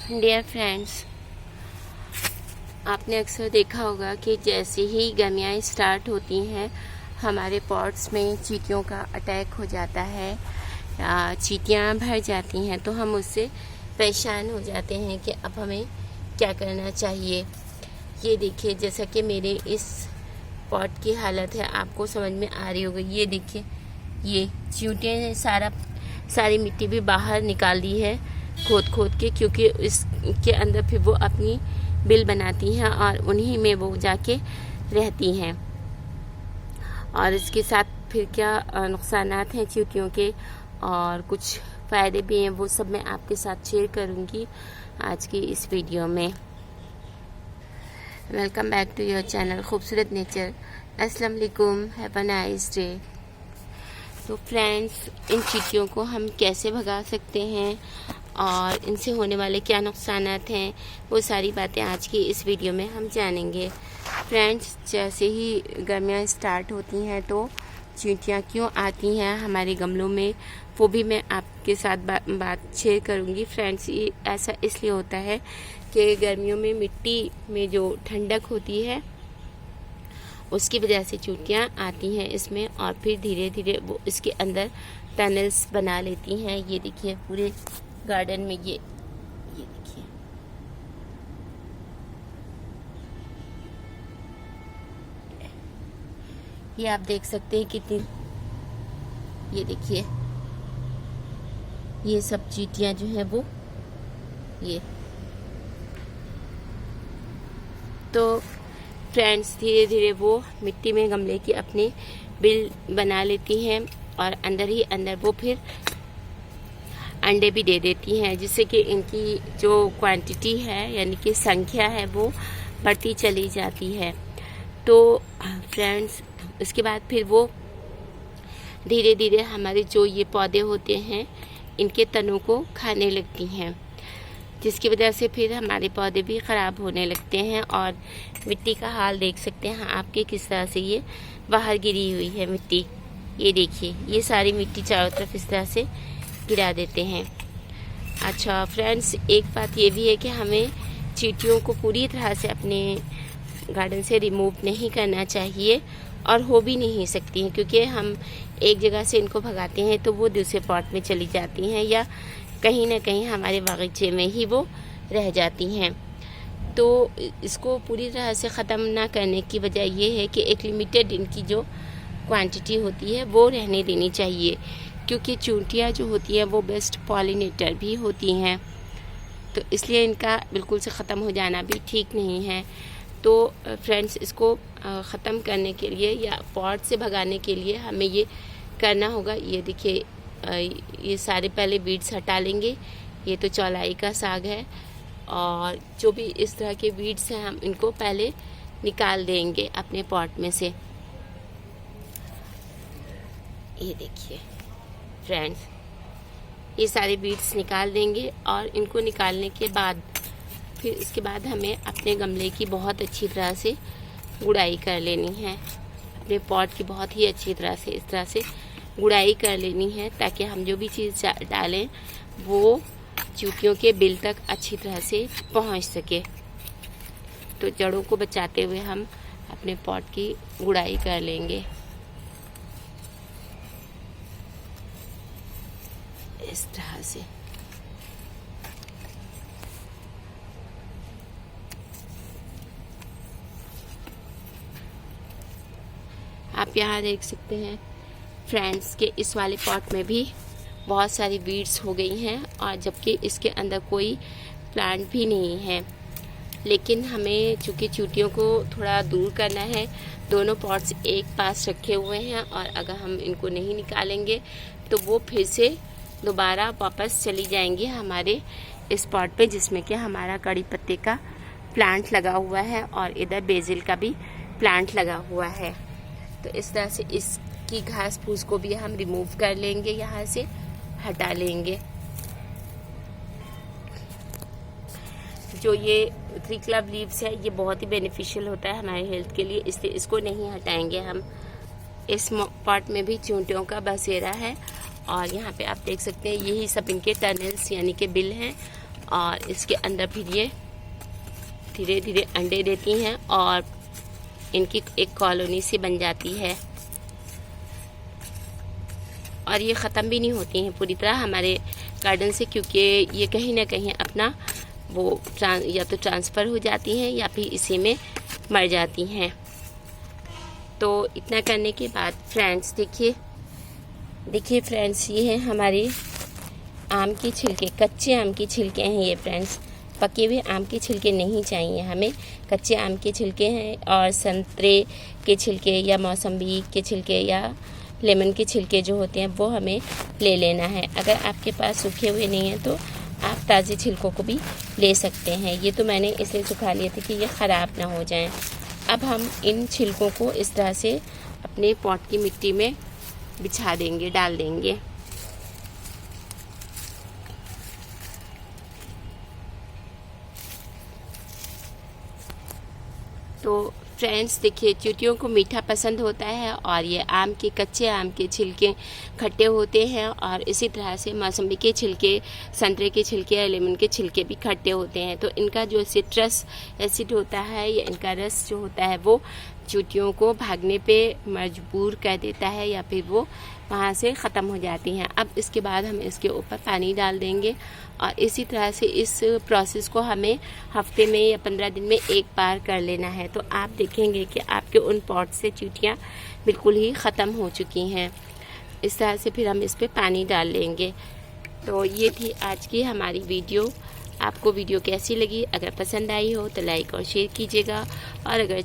Dear friends, आपने अक्सर देखा होगा कि जैसे ही गर्मियाँ स्टार्ट होती हैं हमारे पॉट्स में चींटियों का अटैक हो जाता है या चींटियाँ भर जाती हैं, तो हम उससे परेशान हो जाते हैं कि अब हमें क्या करना चाहिए। ये देखिए, जैसा कि मेरे इस पॉट की हालत है, आपको समझ में आ रही होगी। ये देखिए, ये चींटियों ने सारी मिट्टी भी बाहर निकाल दी है खोद के, क्योंकि इसके अंदर फिर वो अपनी बिल बनाती हैं और उन्हीं में वो जाके रहती हैं। और इसके साथ फिर क्या नुकसानात हैं चींटियों के और कुछ फ़ायदे भी हैं, वो सब मैं आपके साथ शेयर करूँगी आज की इस वीडियो में। Welcome back to your channel Khoobsurat nature. अस्सलाम वालेकुम, हैव अ नाइस डे। तो फ्रेंड्स, इन चींटियों को हम कैसे भगा सकते हैं और इनसे होने वाले क्या नुकसानात हैं, वो सारी बातें आज की इस वीडियो में हम जानेंगे। फ्रेंड्स, जैसे ही गर्मियाँ स्टार्ट होती हैं तो चींटियाँ क्यों आती हैं हमारे गमलों में, वो भी मैं आपके साथ बात शेयर करूँगी। फ्रेंड्स, ये ऐसा इसलिए होता है कि गर्मियों में मिट्टी में जो ठंडक होती है उसकी वजह से चींटियाँ आती हैं इसमें, और फिर धीरे धीरे वो इसके अंदर टनल्स बना लेती हैं। ये देखिए, पूरे गार्डन में ये देखिए, ये आप देख सकते हैं कितनी, ये देखिए, ये सब चींटियाँ जो हैं वो ये तो फ्रेंड्स धीरे धीरे वो मिट्टी में गमले की अपनी बिल बना लेती हैं और अंदर ही अंदर वो फिर अंडे भी दे देती हैं, जिससे कि इनकी जो क्वांटिटी है यानी कि संख्या है वो बढ़ती चली जाती है। तो फ्रेंड्स, उसके बाद फिर वो धीरे धीरे हमारे जो ये पौधे होते हैं इनके तनों को खाने लगती हैं, जिसकी वजह से फिर हमारे पौधे भी ख़राब होने लगते हैं। और मिट्टी का हाल देख सकते हैं आपके किस तरह से ये बाहर गिरी हुई है मिट्टी। ये देखिए, ये सारी मिट्टी चारों तरफ इस तरह से गिरा देते हैं। अच्छा फ्रेंड्स, एक बात ये भी है कि हमें चींटियों को पूरी तरह से अपने गार्डन से रिमूव नहीं करना चाहिए, और हो भी नहीं सकती हैं, क्योंकि हम एक जगह से इनको भगाते हैं तो वो दूसरे पॉट में चली जाती हैं या कहीं ना कहीं हमारे बागीचे में ही वो रह जाती हैं। तो इसको पूरी तरह से ख़त्म ना करने की वजह ये है कि एक लिमिटेड इनकी जो क्वांटिटी होती है वो रहने देनी चाहिए, क्योंकि चींटियाँ जो होती हैं वो बेस्ट पॉलिनेटर भी होती हैं, तो इसलिए इनका बिल्कुल से ख़त्म हो जाना भी ठीक नहीं है। तो फ्रेंड्स, इसको ख़त्म करने के लिए या पॉट से भगाने के लिए हमें ये करना होगा। ये देखिए, ये सारे पहले वीड्स हटा लेंगे। ये तो चौलाई का साग है, और जो भी इस तरह के वीड्स हैं हम इनको पहले निकाल देंगे अपने पॉट में से। ये देखिए फ्रेंड्स, ये सारे वीड्स निकाल देंगे, और इनको निकालने के बाद फिर इसके बाद हमें अपने गमले की बहुत अच्छी तरह से गुड़ाई कर लेनी है। अपने पॉट की बहुत ही अच्छी तरह से इस तरह से गुड़ाई कर लेनी है, ताकि हम जो भी चीज़ डालें वो चींटियों के बिल तक अच्छी तरह से पहुंच सके। तो जड़ों को बचाते हुए हम अपने पॉट की गुड़ाई कर लेंगे इस तरह से। आप यहाँ देख सकते हैं फ्रेंड्स के इस वाले पॉट में भी बहुत सारी वीड्स हो गई हैं, और जबकि इसके अंदर कोई प्लांट भी नहीं है। लेकिन हमें चूँकि चींटियों को थोड़ा दूर करना है, दोनों पॉट्स एक पास रखे हुए हैं, और अगर हम इनको नहीं निकालेंगे तो वो फिर से दोबारा वापस चली जाएंगी हमारे इस पॉट पे, जिसमें कि हमारा कड़ी पत्ते का प्लांट लगा हुआ है और इधर बेसिल का भी प्लांट लगा हुआ है। तो इस तरह से इसकी घास फूस को भी हम रिमूव कर लेंगे, यहाँ से हटा लेंगे। जो ये 3 क्लव लीव्स है ये बहुत ही बेनिफिशियल होता है हमारे हेल्थ के लिए, इसलिए इसको नहीं हटाएंगे हम। इस पॉट में भी चींटियों का बसेरा है, और यहाँ पे आप देख सकते हैं यही सब इनके टनल्स यानी कि बिल हैं, और इसके अंदर फिर ये धीरे धीरे अंडे देती हैं और इनकी एक कॉलोनी सी बन जाती है और ये ख़त्म भी नहीं होती हैं पूरी तरह हमारे गार्डन से, क्योंकि ये कहीं ना कहीं अपना वो या तो ट्रांसफ़र हो जाती हैं या फिर इसी में मर जाती हैं। तो इतना करने के बाद फ्रेंड्स देखिए फ्रेंड्स, ये है हमारे आम के छिलके, कच्चे आम के छिलके हैं ये फ्रेंड्स। पके हुए आम के छिलके नहीं चाहिए हमें, कच्चे आम के छिलके हैं और संतरे के छिलके या मौसम्बी के छिलके या लेमन के छिलके जो होते हैं वो हमें ले लेना है। अगर आपके पास सूखे हुए नहीं हैं तो आप ताज़े छिलकों को भी ले सकते हैं। ये तो मैंने इसलिए सुखा लिए थे कि ये ख़राब ना हो जाएं। अब हम इन छिलकों को इस तरह से अपने पॉट की मिट्टी में बिछा देंगे, डाल देंगे। तो फ्रेंड्स देखिए, चींटियों को मीठा पसंद होता है और ये कच्चे आम के छिलके खट्टे होते हैं और इसी तरह से मौसम्बी के छिलके, संतरे के छिलके या लेमन के छिलके भी खट्टे होते हैं। तो इनका जो सिट्रस एसिड होता है या इनका रस जो होता है वो चींटियों को भागने पे मजबूर कर देता है या फिर वो वहाँ से ख़त्म हो जाती हैं। अब इसके बाद हम इसके ऊपर पानी डाल देंगे और इसी तरह से इस प्रोसेस को हमें हफ्ते में या 15 दिन में एक बार कर लेना है। तो आप देखेंगे कि आपके उन पॉट से चींटियाँ बिल्कुल ही ख़त्म हो चुकी हैं। इस तरह से फिर हम इस पर पानी डाल लेंगे। तो ये थी आज की हमारी वीडियो। आपको वीडियो कैसी लगी? अगर पसंद आई हो तो लाइक और शेयर कीजिएगा और अगर